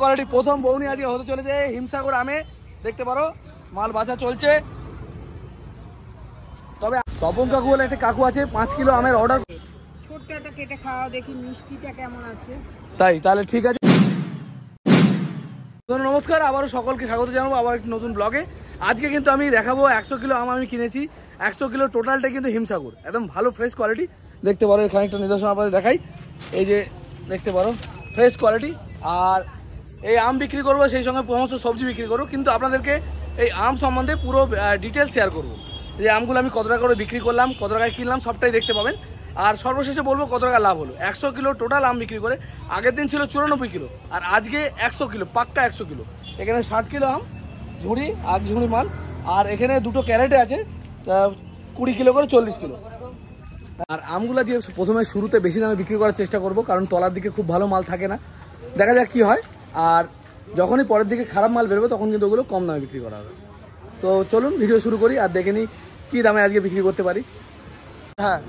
Quality প্রথম বউনি আজকে হতে চলেছে হিমসাগর আমে। দেখতে পারো মাল বাছা চলছে। তবে তপন কাকু বলে একটা কাকু আছে 5 কিলো আমের অর্ডার। ছোট্ট একটা কেটে খাওয়া দেখি মিষ্টিটা কেমন আছে। তাই তাহলে ঠিক আছে। নমস্কার, আবারও সকলকে স্বাগত জানাবো আবার একটি নতুন ব্লগে। আজকে কিন্তু আমি দেখাবো 100 কিলো আম আমি কিনেছি। 100 কিলো টোটালটা কিন্তু হিমসাগর, একদম ভালো ফ্রেশ কোয়ালিটি। দেখতে পারো এখানে একটা নিদর্শন আপনাদের দেখাই। এই যে দেখতে পারো ফ্রেশ কোয়ালিটি। আর এই আম বিক্রি করবো, সেই সঙ্গে সমস্ত সবজি বিক্রি করবো, কিন্তু আপনাদেরকে এই আম সম্বন্ধে পুরো ডিটেলস শেয়ার করবো। যে আমগুলো আমি কত টাকা করে বিক্রি করলাম, কত টাকায় কিনলাম, সবটাই দেখতে পাবেন। আর সর্বশেষে বলবো কত টাকা লাভ হলো 100 কিলো টোটাল আম বিক্রি করে। আগের দিন ছিল 94 কিলো, আর আজকে 100 কিলো, পাক্কা 100 কিলো। এখানে 60 কিলো আম ঝুড়ি, আজ ঝুড়ি মাল। আর এখানে দুটো ক্যারেটে আছে 20 কিলো করে 40 কিলো। আর আমগুলো দিয়ে প্রথমে শুরুতে বেশি দামে বিক্রি করার চেষ্টা করব, কারণ তলার দিকে খুব ভালো মাল থাকে না। দেখা যাক কি হয়। আর যখনই পরের দিকে খারাপ মাল বেরোবে তখন কিন্তু ওগুলো কম দামে বিক্রি করা হবে। তো চলুন ভিডিও শুরু করি আর দেখে নিই কী দামে আজকে বিক্রি করতে পারি। হ্যাঁ,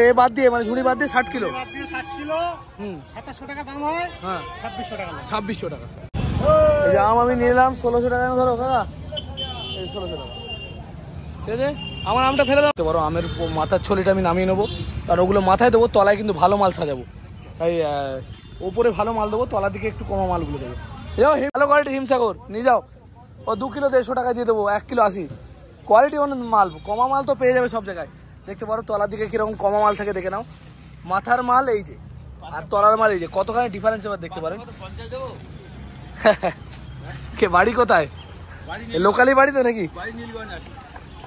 এ বাদ দিয়ে মানে ঝুড়ি বাদ দিয়ে 60 কিলো 2700 টাকা দাম হয়। হ্যাঁ 2600 টাকা। 2600 টাকা। এই যে আম আমি নিলাম 1600 টাকা ধরো কাকা। এই 1600 টাকা। ঠিক আছে, আমার আমটা ফেলে দাও। বড় আমের মাথার ছলিটা আমি নামিয়ে নেবো, কারণ ওগুলো মাথায় দেবো, তলায় কিন্তু ভালো মাল সাজাবো। তাই ওপরে ভালো মাল দেবো, তলার দিকে একটু কমা মালগুলো দেবো। যাও ভালো কোয়ালিটি হিমসাগর নিয়ে যাও। ও 2 কিলো 150 টাকা দিয়ে দেবো, 1 কিলো 80। কোয়ালিটি অনেক মাল, কমা মাল তো পেয়ে যাবে সব জায়গায়। দেখতে পারো তলার দিকে কিরকম কমা মাল থাকে, দেখে নাও। মাথার মাল এই যে, আর তলার মাল এই যে, কতখানি ডিফারেন্স এবার দেখতে পারেন। কে বাড়ি কোথায়? লোকালি বাড়ি তো নাকি?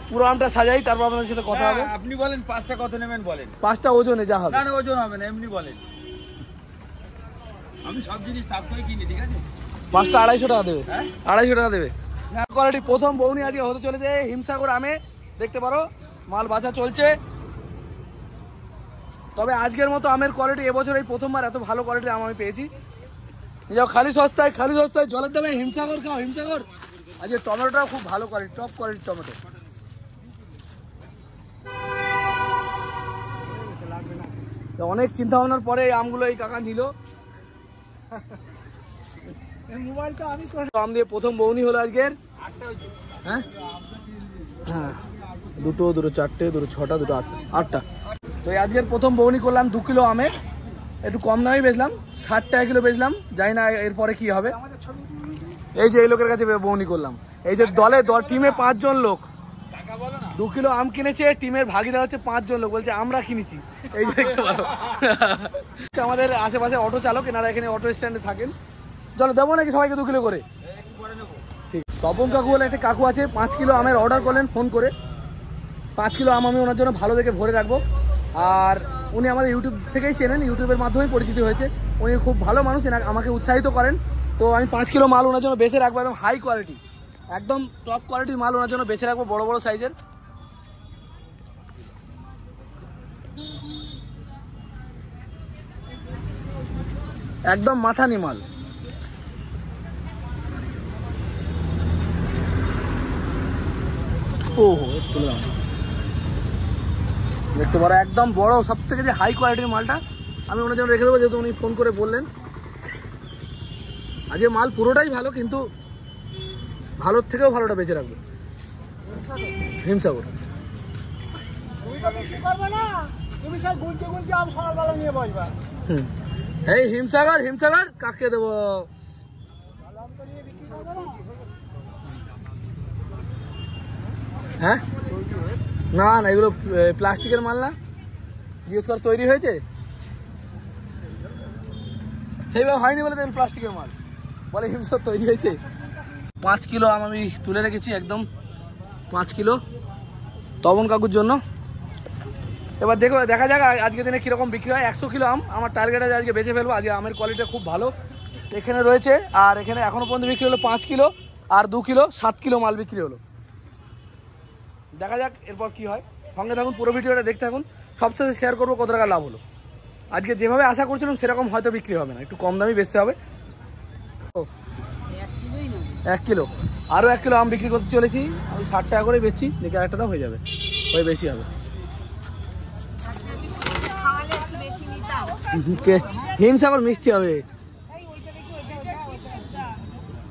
পুরো আমটা সাজাই, তারপর আপনাদের সাথে কথা হবে। আপনি বলেন 5টা কত নেবেন বলেন। 5টা ওজনে যা হবে। না না ওজন হবে না, এমনি বলেন। আমি সব জিনিস তাপ করে কিনি, ঠিক আছে। 5টা 250 টাকা দেবে। 250 টাকা দেবে। কোয়ালিটি প্রথম বউনি আজকে হতে চলেছে হিমসাগর আমে। দেখতে পারো মাল বাছা চলছে। তবে আজকের মতো আমের কোয়ালিটি এবছর এই প্রথমবার এত ভালো কোয়ালিটির আম আমি পেয়েছি। যাও খালি সস্তায় জলের দামে হিমসাগর খাও, হিমসাগর। আজকে টমেটোটাও খুব ভালো কোয়ালিটি, টপ কোয়ালিটির টমেটো। অনেক চিন্তা ভাবনার পরে এই আমগুলো এই কাকা নিল। আম দিয়ে প্রথম বউনি হলো আজকের। হ্যাঁ হ্যাঁ, দুটো 4টে, 6টা, 8টা। তো আজকের প্রথম বউনি করলাম 2 কিলো আমে। একটু কম দামেই বেচলাম, 60 টাকা কিলো বেচলাম। জানি না এরপরে কি হবে। এই যে এই লোকের কাছে বউনি করলাম। এই যে টিমে 5 জন লোক 2 কিলো আম কিনেছে। টিমের ভাগিদার হচ্ছে 5 জন লোক, বলছে আমরা কিনেছি। এই যে দেখতে পারো আমাদের আশেপাশে অটো চালক, এনারা এখানে অটো স্ট্যান্ডে থাকেন। চলো দেবো নাকি সবাইকে 2 কিলো করে? ঠিক। তপন কাকু বলে একটা কাকু আছে 5 কিলো আমের অর্ডার করলেন ফোন করে। 5 কিলো আম আমি ওনার জন্য ভালো দেখে ভরে রাখবো। আর উনি আমাদের ইউটিউব থেকেই চেনেন, ইউটিউবের মাধ্যমেই পরিচিতি হয়েছে। উনি খুব ভালো মানুষ, আমাকে উৎসাহিত করেন। তো আমি 5 কিলো মাল ওনার জন্য বেছে রাখবো, একদম হাই কোয়ালিটি, একদম টপ কোয়ালিটির মাল ওনার জন্য বেছে রাখবো, বড় বড় সাইজের। একদম মাথানি মাল। ওহো দেখতে পারো একদম বড়, সব থেকে যে হাই কোয়ালিটির মালটা আমি ওনার জন্য রেখে দেবো, যেহেতু উনি ফোন করে বললেন। আজকে মাল পুরোটাই ভালো, কিন্তু ভালোর থেকেও ভালোটা বেঁচে রাখবো। হিমসাগর এই হিমসাগর কাকে দেবো? হ্যাঁ না না, এগুলো প্লাস্টিকের মাল না, জিজ্ঞেস কর তৈরি হয়েছে সেইভাবে হয়নি বলে দেখুন প্লাস্টিকের মাল বলে হিমসাগর তৈরি হয়েছে। 5 কিলো আম আমি তুলে রেখেছি, একদম 5 কিলো তপন কাকুর জন্য। এবার দেখা যাক আজকে দিনে কীরকম বিক্রি হয়। 100 কিলো আম আমার টার্গেট আছে, আজকে বেঁচে ফেলবো। আজকে আমের কোয়ালিটি খুব ভালো এখানে রয়েছে। আর এখানে এখনও পর্যন্ত বিক্রি হলো 5 কিলো আর 2 কিলো, 7 কিলো মাল বিক্রি হলো। দেখা যাক এরপর কি হয়। সঙ্গে থাকুন, পুরো ভিডিওটা দেখতে থাকুন। সবচেয়ে শেয়ার করবো কত টাকা লাভ হলো। আজকে যেভাবে আশা করছিলাম সেরকম হয়তো বিক্রি হবে না, একটু কম দামই বেচতে হবে। 1 কিলো আরও 1 কিলো আম বিক্রি করতে চলেছি। আমি 60 টাকা করে বেচছি, দেখি আরেকটা হয়ে যাবে, ওই বেশি হবে। হিমসাগর মিষ্টি হবে।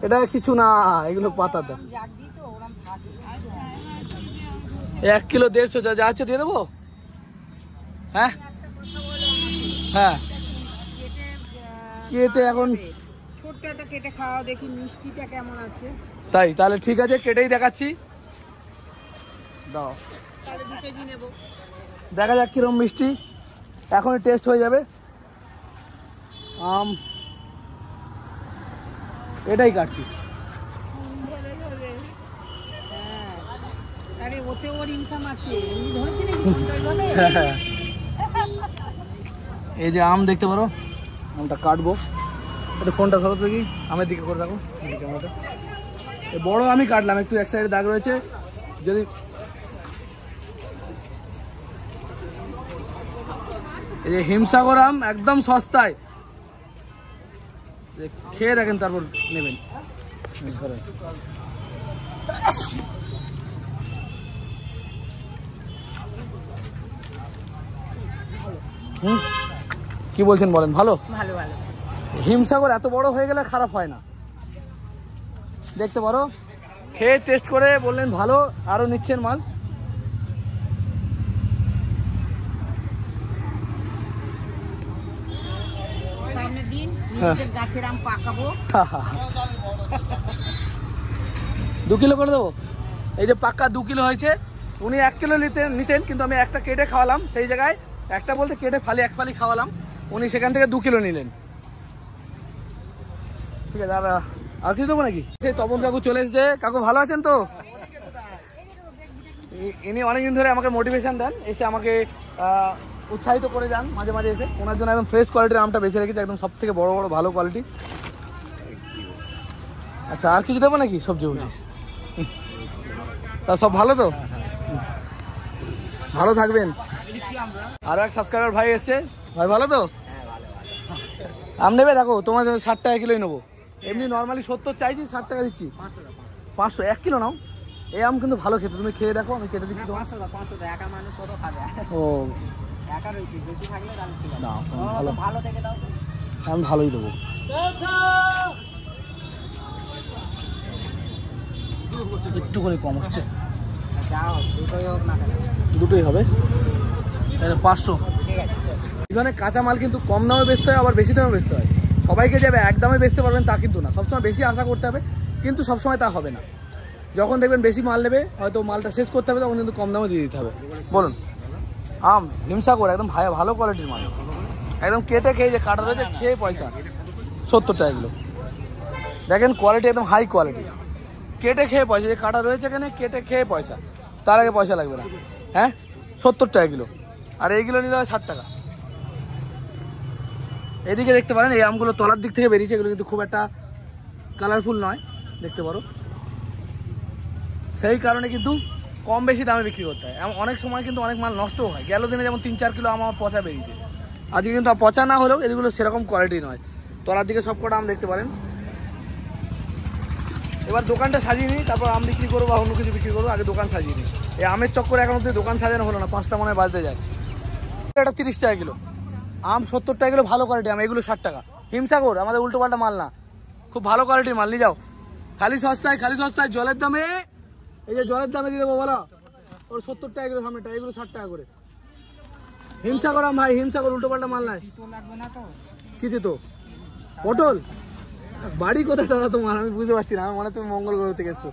এটা কিছু না, এগুলো পাতা দেখ। জাগ দিই তো ওরকম থাকে। 1 কিলো 150 যা আছে দিয়ে দেবো। হ্যাঁ হ্যাঁ কেটে এখন ছোট্ট একটা কেটে খাওয়া দেখি মিষ্টিটা কেমন আছে। তাই তাহলে ঠিক আছে, কেটেই দেখাচ্ছি। দাও তাহলে 2 কেজি নেব। দেখা যাক কিরকম মিষ্টি, এখনই টেস্ট হয়ে যাবে। এটাই কাটছি। হ্যাঁ আরে ওতে ওর ইনকাম আছে, উনি ধরছি নাকি কোনটাই বলে। এই যে আম দেখতে পারো, আমটা কাটবো। একটু ফোনটা ধরো তো কি, আমের দিকে করে রাখো ক্যামেরাটা। এই বড় আমি কাটলাম, একটু এক সাইডে দাগ রয়েছে। যদি এই যে হিমসাগর আম একদম সস্তায়, খেয়ে দেখেন তারপর নেবেন। কি বলছেন বলেন? ভালো ভালো ভালো। হিমসাগর এত বড় হয়ে গেলে খারাপ হয় না, দেখতে পারো। খেয়ে টেস্ট করে বললেন ভালো, আরো নিচ্ছেন মাল। সামনের দিন নিজেদের গাছের আম পাকাবো। 2 কিলো করে দেবো। এই যে পাক্কা 2 কিলো হয়েছে। উনি 1 কিলো নিতেন, কিন্তু আমি একটা কেটে খাওয়ালাম। সেই জায়গায় একটা বলতে কেটে ফালি 1 ফালি খাওয়ালাম, উনি সেখান থেকে 2 কিলো নিলেন। ঠিক আছে, আর কিছু দেবো নাকি? সেই তপন কাকু চলে এসেছে। কাকু ভালো আছেন তো? ইনি অনেকদিন ধরে আমাকে মোটিভেশন দেন, এসে আমাকে উৎসাহিত করে যান মাঝে মাঝে এসে। ওনার জন্য একদম ফ্রেশ কোয়ালিটির আমটা বেছে রেখেছে, একদম সব থেকে বড় বড় ভালো কোয়ালিটি। আচ্ছা, আর কিছু দেবো নাকি? সবজি তা সব ভালো তো? ভালো থাকবেন। আরো এক সাবস্ক্রাইবার ভাই এসছে। ভাই ভালো তো? আম নেবে? দেখো তোমার জন্য 60 টাকা কিলোই নেবো। এমনি নর্মালি 70 চাইছি, 60 টাকা দিচ্ছি। 500 1 কিলো নাও। এই আম কিন্তু ভালো খেতে, তুমি খেয়ে দেখো, আমি কেটে দিচ্ছি। 500 একা মানুষ কত খাবে? ও একা রয়েছে, বেশি থাকলে তাহলে ঠিক আছে। না, ভালো ভালো দেখে দাও। আমি ভালোই দেবো। একটুখানি কম হচ্ছে, যাও দুটোই হোক না কেন, দুটোই হবে। 500। ঠিক আছে। এখানে কাঁচা মাল কিন্তু কম দামে বেচতে হয়, আবার বেশি দামে বেচতে হয়। সবাইকে যাবে এক দামে বেচতে পারবেন তা কিন্তু না, সবসময় বেশি আশা করতে হবে, কিন্তু সবসময় তা হবে না। যখন দেখবেন বেশি মাল নেবে, হয়তো মালটা শেষ করতে হবে, তখন কিন্তু কম দামে দিয়ে দিতে হবে। বলুন, আম হিমসাগর একদম ভালো কোয়ালিটির মাল, একদম কেটে খেয়ে যে কাটা রয়েছে, খেয়ে পয়সা। 70 টাকা কিলো। দেখেন কোয়ালিটি একদম হাই কোয়ালিটি, কেটে খেয়ে পয়সা। যে কাটা রয়েছে এখানে, কেটে খেয়ে পয়সা, তার আগে পয়সা লাগবে না। হ্যাঁ, 70 টাকা কিলো। আর এইগুলো নিলে হয় 60 টাকা। এদিকে দেখতে পারেন, এই আমগুলো তলার দিক থেকে বেরিয়েছে, এগুলো কিন্তু খুব একটা কালারফুল নয়, দেখতে পারো। সেই কারণে কিন্তু কম বেশি দামে বিক্রি করতে হয়। অনেক সময় কিন্তু অনেক মাল নষ্টও হয়। গেল দিনে যেমন 3-4 কিলো আম আমার পচা বেরিয়েছে। আজকে কিন্তু পচা না হলেও এগুলো সেরকম কোয়ালিটি নয়। তলার দিকে সব কটা আম দেখতে পারেন। এবার দোকানটা সাজিয়ে নিই, তারপর আম বিক্রি করবো বা অন্য কিছু বিক্রি করবো। আগে দোকান সাজিয়ে নিই। এই আমের চক্করে এখন অব্দি দোকান সাজানো হলো না, 5টা মনে হয় বাজতে যায়। এটা 30 টাকা কিলো আম, 70 টাকা কিলো ভালো কোয়ালিটি আম। এগুলো 60 টাকা। হিমসাগর আমাদের উল্টো পাল্টা মাল না, খুব ভালো কোয়ালিটির মাল। নিয়ে যাও, খালি সস্তায় জলের দামে। এই যে জলের দামে দিয়ে দেবো, বলো। ওর 70 টাকা কিলো সামনেটা, এগুলো 60 টাকা করে। হিমসাগর আম ভাই, হিমসাগর, উল্টো পাল্টা মাল নাই। লাগবে না তো? কি তো পটল? বাড়ি কোথায় দাদা তোমার? আমি বুঝতে পারছি না, আমার মনে হয় তুমি মঙ্গল গ্রহ থেকে এসছো।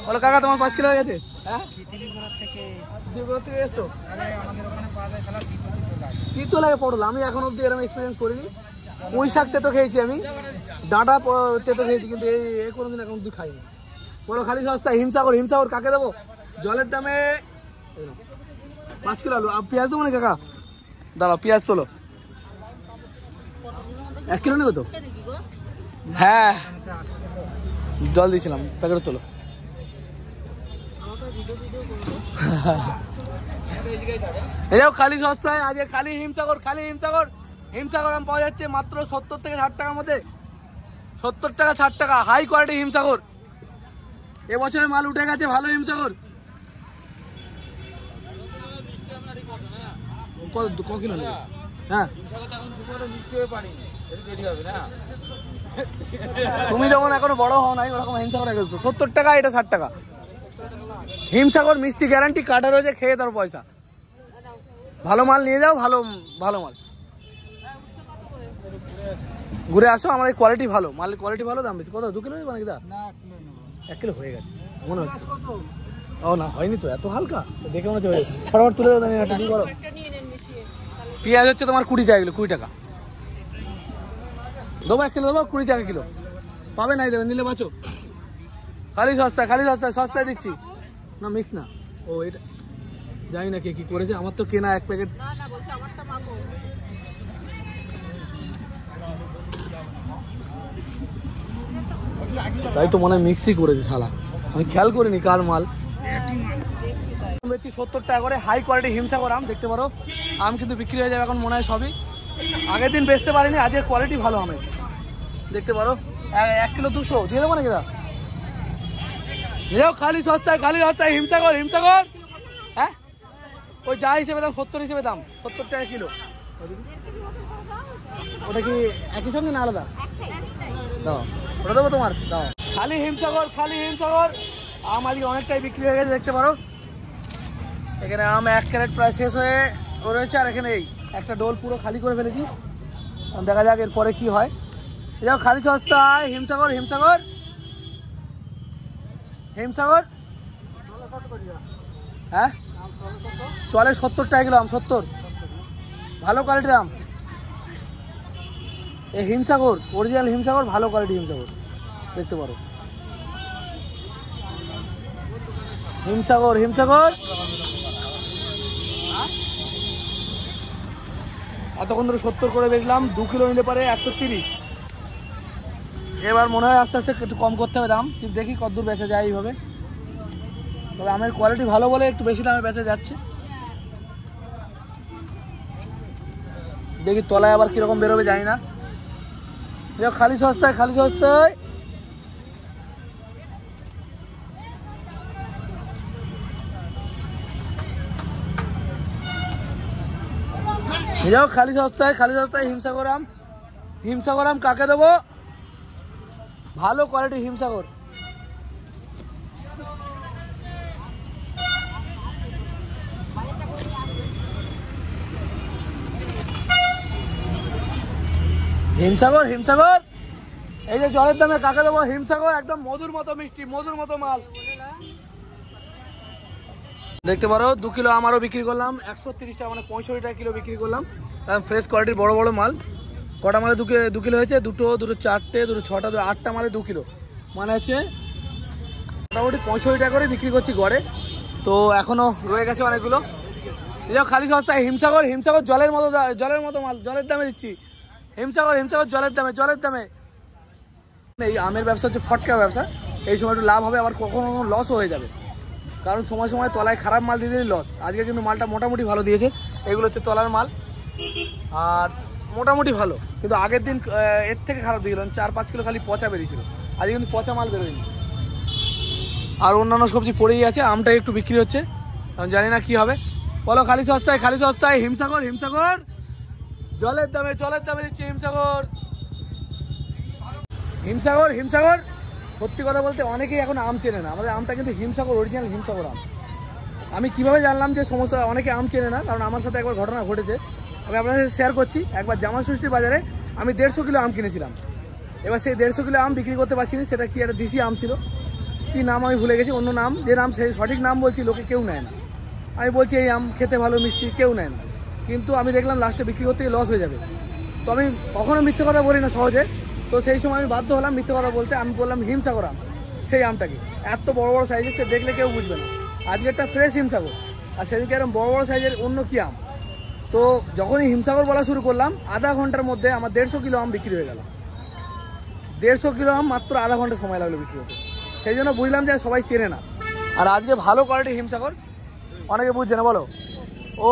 বলো কাকা, তোমার 5 কিলো হয়ে গেছে? হ্যাঁ, থেকে এসছো? তিতো লাগে পটল। আমি এখন অব্দি এরকম এক্সপিরিয়েন্স করিনি। পুঁই শাক তেতো খেয়েছি আমি, ডাঁটা তেতো খেয়েছি, কিন্তু এই কোনোদিন এখন অব্দি খাইনি। বলো খালি সস্তা হিমসাগর কাকে দেবো? জলের দামে 5 কিলো আলু। পেঁয়াজ দেবো না কাকা? দাঁড়াও, পেঁয়াজ তোলো। 1 কিলো নেবে তো? হ্যাঁ, জল দিয়েছিলাম, প্যাকেট তোলো। এটাও খালি সস্তায় আজকে, খালি হিমসাগর আম পাওয়া যাচ্ছে মাত্র 70 থেকে 60 টাকার মধ্যে। 70 টাকা 60 টাকা, হাই কোয়ালিটি হিমসাগর। এবছরের মাল উঠে গেছে, ভালো হিমসাগর। ক কিলো নেবে? হ্যাঁ, তুমি যেমন এখনো বড় হও নাই ওরকম হিমসাগর 70 টাকা, এটা 60 টাকা। হিমসাগর মিষ্টি গ্যারান্টি, কাটা রয়েছে, খেয়ে তার পয়সা। ভালো মাল নিয়ে যাও, ভালো ভালো মাল। ঘুরে আসো, আমার এই কোয়ালিটি ভালো, মালের কোয়ালিটি ভালো, দাম বেশি। কত 2 কিলো নেবে নাকি দা? 1 কিলো হয়ে গেছে মনে হচ্ছে। ও না, হয়নি তো, এত হালকা দেখে মনে হচ্ছে। ফটাফট তুলে দাও, একটা কি করো। পেঁয়াজ হচ্ছে তোমার 20 টাকা কিলো, 20 টাকা দেবো। 1 কিলো দেবো, 20 টাকা কিলো। পাবে নাই দেবে, নিলে বাঁচো। খালি সস্তা, খালি সস্তা, সস্তায় দিচ্ছি না। মিক্স না, ও এটা জানি না কে কি করেছে, আমার তো কেনা 1 প্যাকেট। তাই তো মনে হয় মিক্সই করেছে শালা, আমি খেয়াল করিনি কার মাল। 70 টাকা করে হাই কোয়ালিটি হিমসাগর আম, দেখতে পারো। আম কিন্তু বিক্রি হয়ে যাবে এখন মনে হয় সবই। আগের দিন বেচতে পারিনি, আজকের কোয়ালিটি ভালো আমের, দেখতে পারো। 1 কিলো 200 দিয়ে দেবো নাকি দা? যাও, খালি সস্তায়, খালি সস্তায় হিমসাগর, হিমসাগর। হ্যাঁ, ওই যা হিসেবে দাম 70 হিসেবে দাম, 70 টাকা কিলো। ওটা কি একই সঙ্গে না আলাদা? দাও, ওটা দেবো তোমার, দাও। খালি হিমসাগর, খালি হিমসাগর আম আজকে অনেকটাই বিক্রি হয়ে গেছে, দেখতে পারো। এখানে আম 1 ক্যারেট প্রায় শেষ হয়ে রয়েছে, আর এখানে এই একটা ডোল পুরো খালি করে ফেলেছি। দেখা যাক এরপরে কি হয়। যাও, খালি সস্তায় হিমসাগর, হিমসাগর, হিমসাগর। হ্যাঁ, চলে 70 টাকা কিলো আম, 70। ভালো কোয়ালিটির আম এই হিমসাগর, অরিজিনাল হিমসাগর, ভালো কোয়ালিটি হিমসাগর, দেখতে পারো। হিমসাগর, হিমসাগর। এতক্ষণ ধরে 70 করে বেচলাম, 2 কিলো নিতে পারে 130। এবার মনে হয় আস্তে আস্তে একটু কম করতে হবে দাম, কিন্তু দেখি কতদূর বেচা যায় এইভাবে। তবে আমের কোয়ালিটি ভালো বলে একটু বেশি দামে বেচা যাচ্ছে। দেখি তলায় আবার কিরকম বেরোবে জানি না। খালি সস্তায়, খালি সস্তায়। যাও, খালি সস্তায়, খালি সস্তায় হিমসাগর আম। হিমসাগর আম কাকে দেবো? ভালো কোয়ালিটি হিমসাগর। হিমসাগর, হিমসাগর। এই যে জলের দামে কাকে দেবো? হিমসাগর, একদম মধুর মতো মিষ্টি, মধুর মতো মাল, দেখতে পারো। 2 কিলো আমারও বিক্রি করলাম 130 টাকা, মানে 65 টাকা কিলো বিক্রি করলাম। ফ্রেশ কোয়ালিটির বড় বড় মাল। কটা মালে 2 কিলো হয়েছে? দুটো, 4টে, 6টা, 8টা মালে 2 কিলো, মানে হচ্ছে মোটামুটি 65 টাকা করে বিক্রি করছি গড়ে। তো এখনো রয়ে গেছে অনেকগুলো। যাও, খালি সস্তায় হিমসাগর, হিমসাগর জলের মতো, জলের মতো মাল, জলের দামে দিচ্ছি। হিমসাগর, হিমসাগর জলের দামে, জলের দামে। এই আমের ব্যবসা হচ্ছে ফটকা ব্যবসা, এই সময় একটু লাভ হবে, আবার কখনো কখনো লসও হয়ে যাবে, কারণ সময় সময় তলায় খারাপ মাল দিয়ে দিলে লস। আজকে কিন্তু মালটা মোটামুটি ভালো দিয়েছে। এগুলো হচ্ছে তলার মাল, আর মোটামুটি ভালো, কিন্তু আগের দিন এর থেকে খারাপ দিয়ে গেল। 4-5 কিলো খালি পচা বেরিয়েছিল, আজকে কিন্তু পচা মাল বেরোয়নি। আর অন্যান্য সবজি পড়েই আছে, আমটা একটু বিক্রি হচ্ছে, কারণ জানি না কি হবে। বলো, খালি সস্তায়, খালি সস্তায় হিমসাগর, হিমসাগর জলের দামে, জলের দামে দিচ্ছে হিমসাগর, হিমসাগর, হিমসাগর। সত্যি কথা বলতে অনেকেই এখন আম চেনে না, আমাদের আমটা কিন্তু হিমসাগর, অরিজিনাল হিমসাগর আম। আমি কিভাবে জানলাম যে সমস্ত অনেকে আম চেনে না, কারণ আমার সাথে একবার ঘটনা ঘটেছে, আমি আপনাদের সাথে শেয়ার করছি। একবার জামা ষষ্ঠীর বাজারে আমি 150 কিলো আম কিনেছিলাম। এবার সেই 150 কিলো আম বিক্রি করতে পারছি না, সেটা কি একটা দেশি আম ছিল, কি নাম আমি ভুলে গেছি, অন্য নাম, যে নাম সেই সঠিক নাম বলছি লোকে কেউ নেয় না। আমি বলছি এই আম খেতে ভালো, মিষ্টি, কেউ নেয় না, কিন্তু আমি দেখলাম লাস্টে বিক্রি করতে গিয়ে লস হয়ে যাবে। তো আমি কখনো মিথ্যে কথা বলি না সহজে, তো সেই সময় আমি বাধ্য হলাম মিথ্যে কথা বলতে। আমি বললাম হিমসাগর আম, সেই আমটাকে এত বড় বড় সাইজের, সে দেখলে কেউ বুঝবে না। আজকে একটা ফ্রেশ হিমসাগর, আর সেদিকে এরকম বড় বড় সাইজের অন্য কি আম। তো যখনই হিমসাগর বলা শুরু করলাম, আধা ঘন্টার মধ্যে আমার 150 কিলো আম বিক্রি হয়ে গেল। 150 কিলো আম মাত্র আধা ঘন্টা সময় লাগলো বিক্রি হতে। সেই জন্য বুঝলাম যে সবাই চেনে না। আর আজকে ভালো কোয়ালিটির হিমসাগর অনেকে বুঝছে না। বলো, ও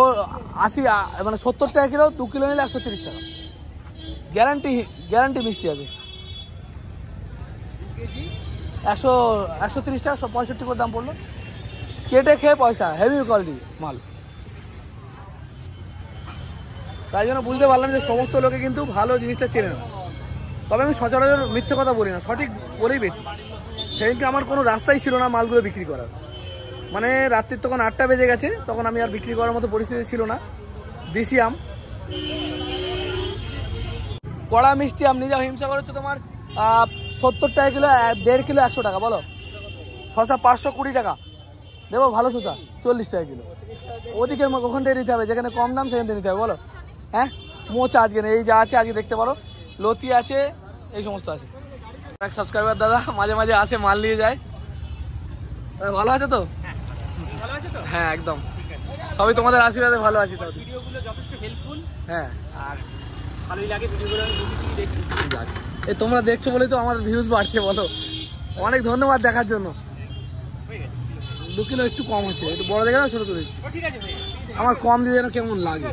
80, মানে 70 টাকা কিলো, 2 কিলো নিলে 130 টাকা, গ্যারান্টি, গ্যারান্টি মিষ্টি আছে। 130 টাকা, 65 করে দাম পড়লো, কেটে খেয়ে পয়সা, হেভি কোয়ালিটি মাল। তাই জন্য বুঝতে পারলাম যে সমস্ত লোকে কিন্তু ভালো জিনিসটা চেনে না। তবে আমি সচরাচর মিথ্যে কথা বলি না, সঠিক বলেই বেচি। সেদিনকে আমার কোনো রাস্তাই ছিল না মালগুলো বিক্রি করার, মানে রাত্রির তখন 8টা বেজে গেছে, তখন আমি আর বিক্রি করার মতো পরিস্থিতি ছিল না। দেশি আম, কড়া মিষ্টি আম নিয়ে যাও। হিমসাগর হচ্ছে তোমার 70 টাকা কিলো, 1.5 কিলো 100 টাকা। বলো শসা 520 টাকা দেবো, ভালো শসা 40 টাকা কিলো। ওদিকে ওখান থেকে নিতে হবে, যেখানে কম দাম সেখান থেকে নিতে হবে। বলো হ্যাঁ, মোচা আজকে নেই, এই যা আছে আজকে দেখতে পারো, লতি আছে, এই সমস্ত আছে। এক সাবস্ক্রাইবার দাদা মাঝে মাঝে আসে, মাল নিয়ে যায়। ভালো আছে তো? ভালো আছে তো? হ্যাঁ একদম, সবই তোমাদের আশীর্বাদে ভালো আছি। তাও ভিডিওগুলো যথেষ্ট হেল্পফুল, হ্যাঁ, আর ভালোই লাগে ভিডিওগুলো দেখি। এই তোমরা দেখছো বলেই তো আমার ভিউজ বাড়ছে। বলো অনেক ধন্যবাদ দেখার জন্য। 2 কিলো একটু কম হচ্ছে, একটু বড় দেখে না, ছোট করে দিচ্ছি। ঠিক আছে, আমার কম দিয়ে যেন কেমন লাগে।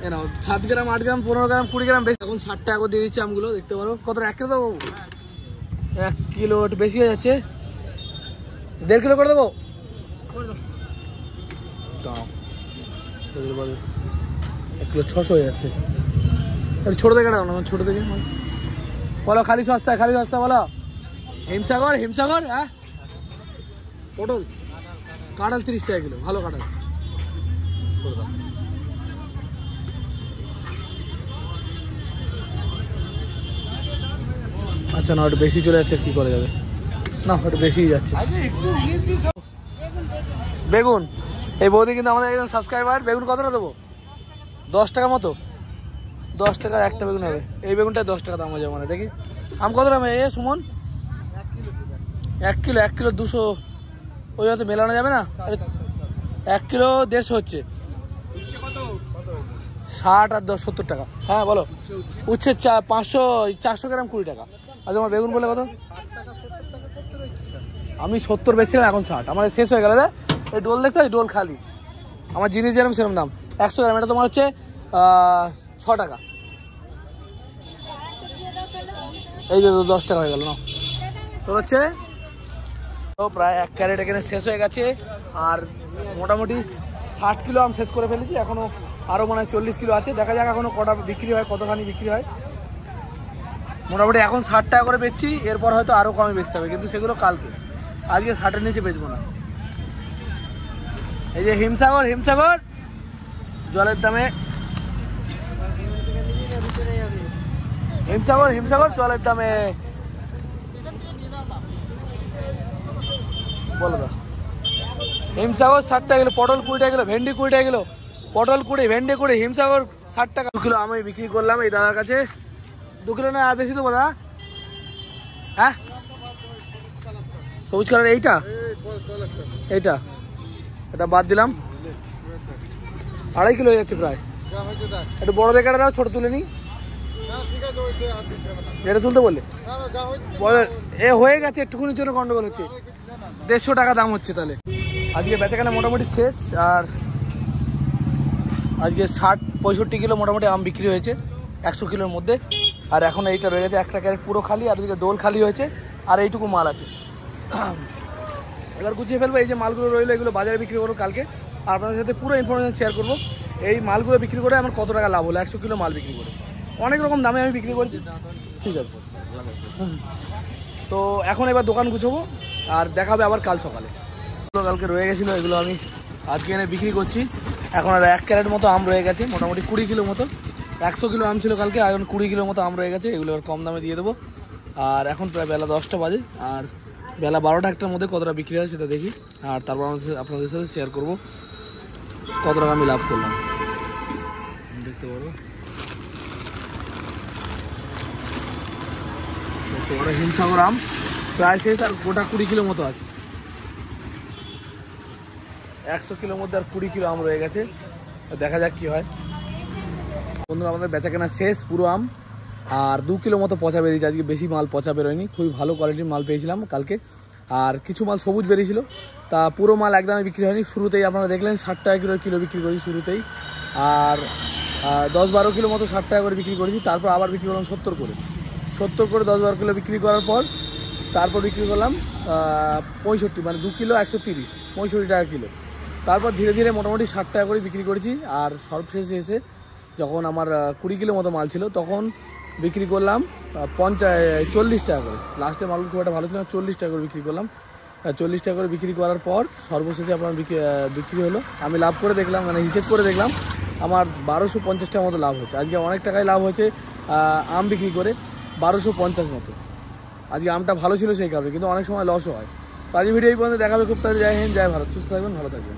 এ নাও 7 গ্রাম, 8 গ্রাম, 15 গ্রাম, 20 গ্রাম বেশি। এখন 60 টাকা করে দিয়ে দিচ্ছি আমগুলো, দেখতে পারো। কত 1 কিলো দেবো? 1 কিলো একটু বেশি হয়ে যাচ্ছে, 1.5 কিলো করে দেবো। দাও 1 কিলো 600 হয়ে যাচ্ছে। ছোট দেখে দাও না, ছোট দেখে বলো। খালি সস্তা, খালি সস্তা বলো। হিমসাগর, হিমসাগর। হ্যাঁ, পটল কাঁঠাল 30 টাকা কিলো, ভালো কাঁঠাল। আচ্ছা না, ওটা বেশি চলে যাচ্ছে, কি করে যাবে? না ওটা বেশি যাচ্ছে। বেগুন, এই বৌদি কিন্তু আমাদের একজন সাবস্ক্রাইবার। বেগুন কতটা দেবো? 10 টাকা মতো, 10 টাকা একটা বেগুন হবে। এই বেগুনটা 10 টাকা দাম হয়ে মানে। দেখি আম কত দাম? এ সুমন 1 কিলো, 1 কিলো 200, ওই হয়তো মেলানো যাবে না। 1 কিলো 150 হচ্ছে, 60 আর 10 70 টাকা। হ্যাঁ বলো। উচ্ছে 500, 400 গ্রাম 20 টাকা। আর তোমার বেগুন বলে কত? আমি 70 বেচছিলাম, এখন 60। আমাদের শেষ হয়ে গেল। এই ডোল দেখছো, এই ডোল খালি। আমার জিনিস যেরকম সেরকম দাম। 100 গ্রাম, এটা তোমার হচ্ছে 6 টাকা। এই যে 10 টাকা হয়ে গেল না। তোর হচ্ছে তো প্রায় 1 ক্যারেট এখানে শেষ হয়ে গেছে। আর মোটামুটি 60 কিলো আম শেষ করে ফেলেছি। এখনো আরও মনে হয় 40 কিলো আছে। দেখা যাক এখনো কটা বিক্রি হয়, কতখানি বিক্রি হয়। মোটামুটি এখন 60 টাকা করে বেচছি, এরপর হয়তো আরও কমে বেচতে হবে, কিন্তু সেগুলো কালকে। আজকে 60-এর নিচে বেচবো না। এই যে হিমসাগর, হিমসাগর জলের দামে, হিমসাগর, হিমসাগর জলের দামে। বলো দা, হিমসাগর 60 টাকা কিলো, পটল 20 টাকা কিলো, ভেন্ডি 20 টাকা কিলো, পটল 20, ভেন্ডি 20, হিমসাগর 60 টাকা। 2 কিলো আমি বিক্রি করলাম এই দাদার কাছে। 2 কিলো না আর বেশি দেবো দাদা? হ্যাঁ, সবুজ কালার এইটা, এইটা, এটা বাদ দিলাম। 2.5 কিলো হয়ে যাচ্ছে প্রায়। একটু বড় দেখে দাও, ছোট তুলে নি। এটা তুলতে বললে এ হয়ে গেছে, একটুখানির জন্য গন্ডগোল হচ্ছে। 150 টাকা দাম হচ্ছে। তাহলে আজকে বেচাকেনা মোটামুটি শেষ। আর আজকে 60-65 কিলো মোটামুটি আম বিক্রি হয়েছে 100 কিলোর মধ্যে। আর এখন এইটা রয়ে গেছে, একটা ক্যারেট পুরো খালি, আর ওদিকে ডোল খালি হয়েছে, আর এইটুকু মাল আছে। এবার গুছিয়ে ফেলবো। এই যে মালগুলো রইলো, এগুলো বাজারে বিক্রি করবো কালকে। আর আপনাদের সাথে পুরো ইনফরমেশন শেয়ার করবো, এই মালগুলো বিক্রি করে আমার কত টাকা লাভ হলো 100 কিলো মাল বিক্রি করে। অনেক রকম দামে আমি বিক্রি করেছি, ঠিক আছে। তো এখন এবার দোকান গুছবো, আর দেখাবে আবার কাল সকালে। কালকে রয়ে গেছিলো, এগুলো আমি আজকে এনে বিক্রি করছি। এখন আর 1 ক্যারেট মতো আম রয়ে গেছে, মোটামুটি 20 কিলো মতো। 100 কিলো আম ছিল কালকে, এখন 20 কিলো মতো আম রয়ে গেছে। এগুলো কম দামে দিয়ে দেবো। আর এখন প্রায় বেলা 10টা বাজে, আর বেলা 12টা 1টার মধ্যে কতটা বিক্রি হয় সেটা দেখি। আর তারপর আপনাদের সাথে শেয়ার করবো কত টাকা আমি লাভ করলাম, দেখতে পারবো। হিমসাগর আম প্রায় শেষ, আর গোটা 20 কিলো মতো আছে। 100 কিলোর মধ্যে আর 20 কিলো আম রয়ে গেছে। দেখা যাক কি হয়। বন্ধুরা আমাদের বেচা কেনা শেষ পুরো আম। আর 2 কিলো মতো পচা বেরিয়েছে। আজকে বেশি মাল পচা বেরোয়নি, খুবই ভালো কোয়ালিটির মাল পেয়েছিলাম কালকে। আর কিছু মাল সবুজ বেরিয়েছিল, তা পুরো মাল একদমই বিক্রি হয়নি। শুরুতেই আপনারা দেখলেন 60 টাকা কিলো বিক্রি করেছি শুরুতেই। আর 10-12 কিলো মতো 60 টাকা করে বিক্রি করেছি। তারপর আবার বিক্রি করলাম 70 করে। 10-12 কিলো বিক্রি করার পর তারপর বিক্রি করলাম 65, মানে 2 কিলো 130, 65 টাকা কিলো। তারপর ধীরে ধীরে মোটামুটি 60 টাকা করে বিক্রি করেছি। আর সর্বশেষে এসে যখন আমার 20 কিলো মতো মাল ছিল, তখন বিক্রি করলাম 40 টাকা করে। লাস্টে মালগুলো খুব একটা ভালো ছিল না, 40 টাকা করে বিক্রি করলাম। 40 টাকা করে বিক্রি করার পর সর্বশেষে আপনার বিক্রি হলো, আমি লাভ করে দেখলাম, মানে হিসেব করে দেখলাম আমার 1250 টাকার মতো লাভ হচ্ছে। আজকে অনেক টাকায় লাভ হয়েছে আম বিক্রি করে, 1250 মতো। আজকে আমটা ভালো ছিল সেই কারণে, কিন্তু অনেক সময় লসও হয়। তো আজকে ভিডিও এই পর্যন্ত দেখাবে, খুব তাড়াতাড়ি। জয় হিন্দ, জয় ভারত, সুস্থ থাকবেন, ভালো থাকবেন।